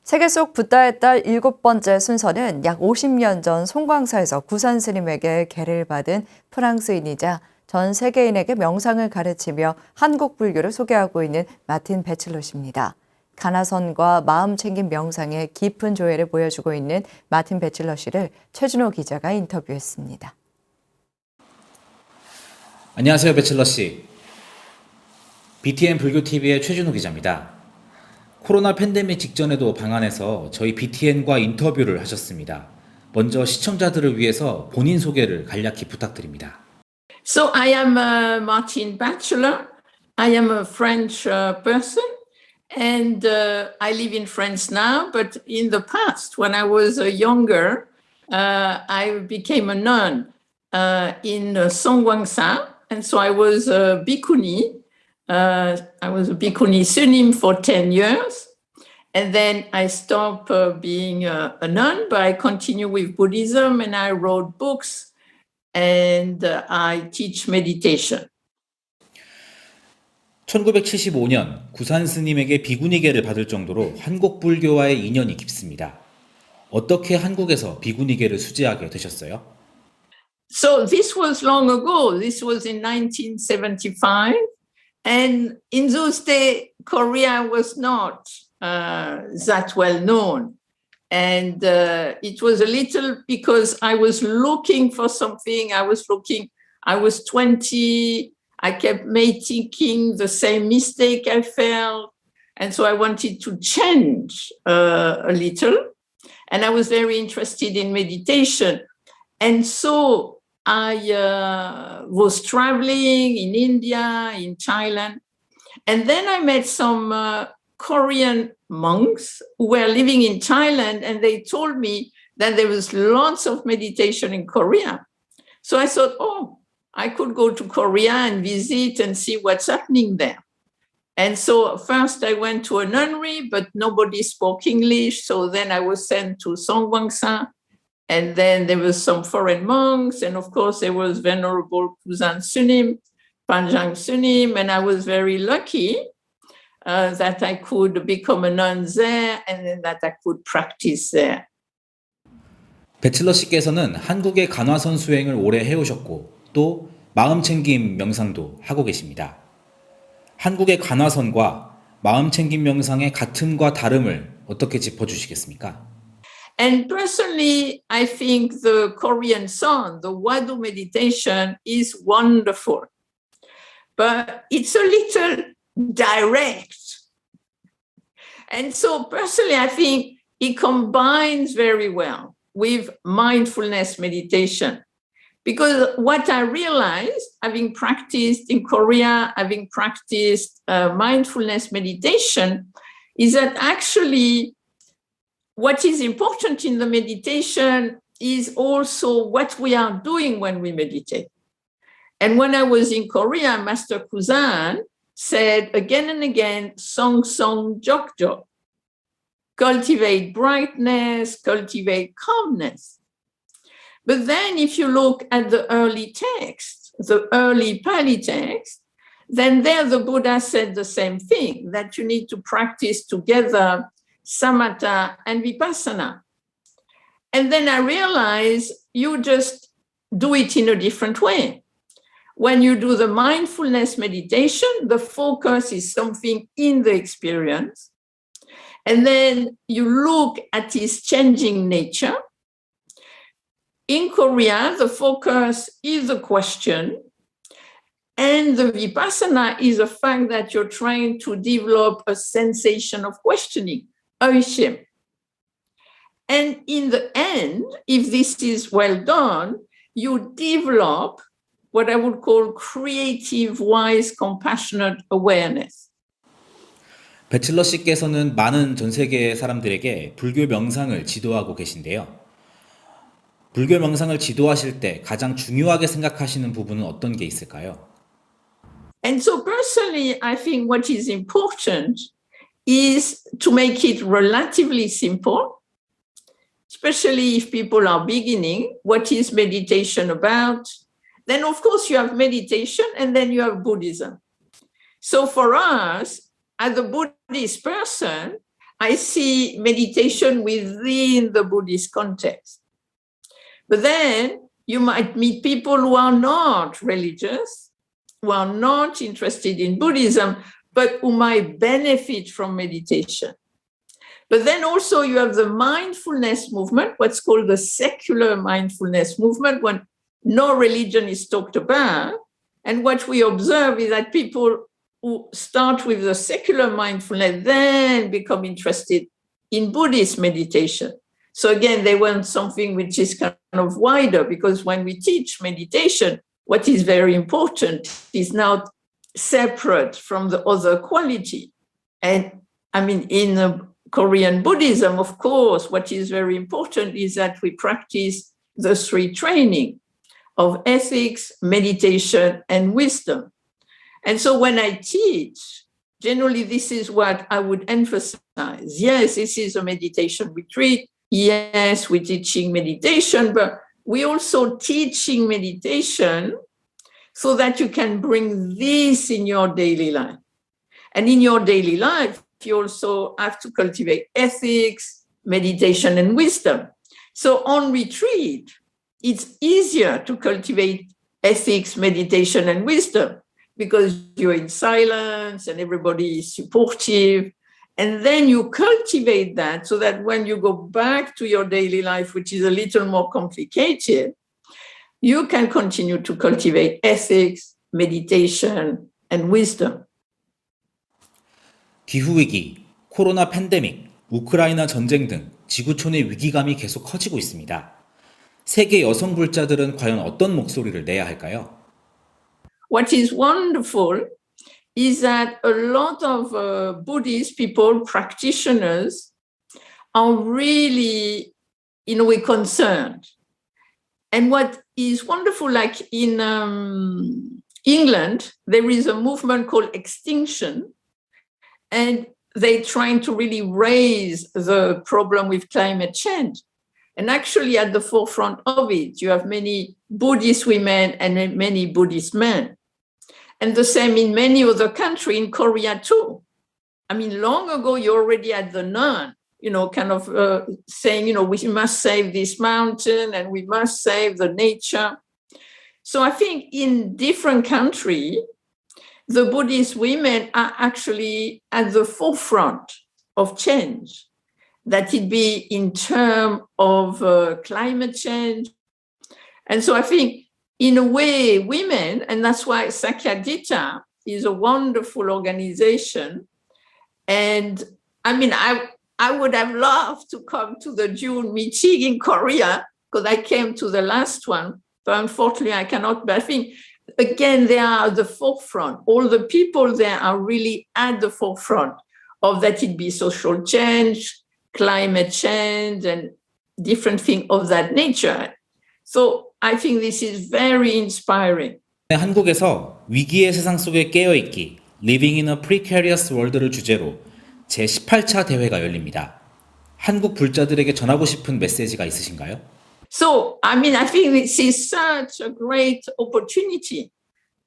세계 속 붓다의 딸 7번째 순서는 약 50년 전 송광사에서 구산 스님에게 계를 받은 프랑스인이자 전 세계인에게 명상을 가르치며 한국 불교를 소개하고 있는 마틴 베칠럿입니다. 가나선과 마음 챙김 명상의 깊은 조예를 보여주고 있는 마틴 베칠럿 씨를 최준호 기자가 인터뷰했습니다. 안녕하세요, 베칠럿 씨. BTN 불교TV의 최준호 기자입니다. 코로나 팬데믹 직전에도 방한해서 저희 BTN과 인터뷰를 하셨습니다. 먼저 시청자들을 위해서 본인 소개를 간략히 부탁드립니다. So I am Martin Bachelor. I am a French person, and I live in France now. But in the past, when I was younger, I became a nun in Songwangsa, and so I was a bhikkhuni. I was a bhikkhuni sunim for 10 years, and then I stopped being a nun, but I continue with Buddhism, and I wrote books, and I teach meditation. 1975년 구산 스님에게 비구니계를 받을 정도로 한국 불교와의 인연이 깊습니다. 어떻게 한국에서 비구니계를 수지하게 되셨어요? So this was long ago. This was in 1975. And in those days, Korea was not that well known. And it was a little because I was looking for something. I was 20. I kept making the same mistake I felt. And so I wanted to change a little. And I was very interested in meditation. And so I was traveling in India, in Thailand. And then I met some Korean monks who were living in Thailand, and they told me that there was lots of meditation in Korea. So I thought, oh, I could go to Korea and visit and see what's happening there. And so first I went to a nunnery, but nobody spoke English. So then I was sent to Songwangsa. And then there was some foreign monks. And of course, there was Venerable Kusan Sunim, Panjang Sunim. And I was very lucky that I could become a nun there and then that I could practice there. 베칠럿 씨께서는 한국의 간화선 수행을 오래 해오셨고 또 마음챙김 명상도 하고 계십니다. 한국의 간화선과 마음챙김 명상의 같음과 다름을 어떻게 짚어주시겠습니까? And personally, I think the Korean song, the Wado meditation, is wonderful. But it's a little direct. And so personally, I think it combines very well with mindfulness meditation. Because what I realized, having practiced in Korea, having practiced mindfulness meditation, is that actually what is important in the meditation is also what we are doing when we meditate. And when I was in Korea, Master Kusan said again and again, song, song, jok, jok. Cultivate brightness, cultivate calmness. But then if you look at the early text, the early Pali text, then there the Buddha said the same thing, that you need to practice together samatha and vipassana. And then I realized you just do it in a different way. When you do the mindfulness meditation, the focus is something in the experience. And then you look at its changing nature. In Korea, the focus is a question. And the vipassana is the fact that you're trying to develop a sensation of questioning. And in the end, if this is well done, you develop what I would call creative, wise, compassionate awareness. 베칠럿 씨께서는 많은 전 세계 사람들에게 불교 명상을 지도하고 계신데요. 불교 명상을 지도하실 때 가장 중요하게 생각하시는 부분은 어떤 게 있을까요? And so personally, I think what is important is to make it relatively simple, especially if people are beginning. What is meditation about? Then, of course, you have meditation and then you have Buddhism. So for us, as a Buddhist person, I see meditation within the Buddhist context. But then you might meet people who are not religious, who are not interested in Buddhism, but who might benefit from meditation. But then also you have the mindfulness movement, what's called the secular mindfulness movement, when no religion is talked about. And what we observe is that people who start with the secular mindfulness then become interested in Buddhist meditation. So again, they want something which is kind of wider, because when we teach meditation, what is very important is not separate from the other quality. And I mean, in Korean Buddhism, of course, what is very important is that we practice the three training of ethics, meditation, and wisdom. And so when I teach, generally this is what I would emphasize. Yes, this is a meditation retreat. Yes, we're teaching meditation, but we're also teaching meditation so that you can bring this in your daily life. And in your daily life, you also have to cultivate ethics, meditation, and wisdom. So on retreat, it's easier to cultivate ethics, meditation, and wisdom because you're in silence and everybody is supportive. And then you cultivate that so that when you go back to your daily life, which is a little more complicated, you can continue to cultivate ethics, meditation, and wisdom. 기후위기, 코로나 팬데믹, 우크라이나 전쟁 등 지구촌의 위기감이 계속 커지고 있습니다. 세계 여성 불자들은 과연 어떤 목소리를 내야 할까요? What is wonderful is that a lot of Buddhist people, practitioners, are really, in a way, concerned. And what is wonderful, like in England, there is a movement called Extinction, and they're trying to really raise the problem with climate change. And actually at the forefront of it, you have many Buddhist women and many Buddhist men. And the same in many other countries, in Korea too. I mean, long ago, you already had the nun, kind of saying, we must save this mountain and we must save the nature. So I think in different countries, the Buddhist women are actually at the forefront of change, that it be in terms of climate change. And so I think, in a way, women, and that's why Sakyadhita is a wonderful organization. And I mean, I would have loved to come to the June meeting in Korea because I came to the last one, but unfortunately I cannot. But I think, again, they are at the forefront. All the people there are really at the forefront of that it be social change, climate change, and different things of that nature. So I think this is very inspiring. 한국에서 위기의 세상 속에 깨어있기, Living in a Precarious World를 주제로 제18차 대회가 열립니다. 한국 불자들에게 전하고 싶은 메시지가 있으신가요? So, I mean, I think this is such a great opportunity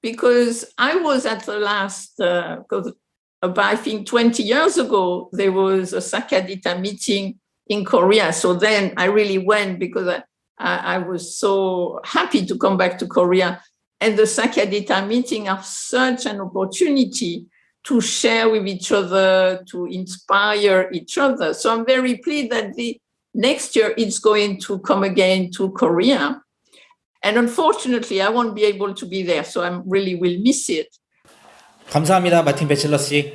because I was at the last, about I think 20 years ago, there was a Sakyadhita meeting in Korea. So then I really went because I was so happy to come back to Korea. And the Sakyadhita meeting are such an opportunity to share with each other, to inspire each other. So I'm very pleased that next year it's going to come again to Korea. And unfortunately, I won't be able to be there. So I really will miss it. 감사합니다, 마틴 배칠러 씨.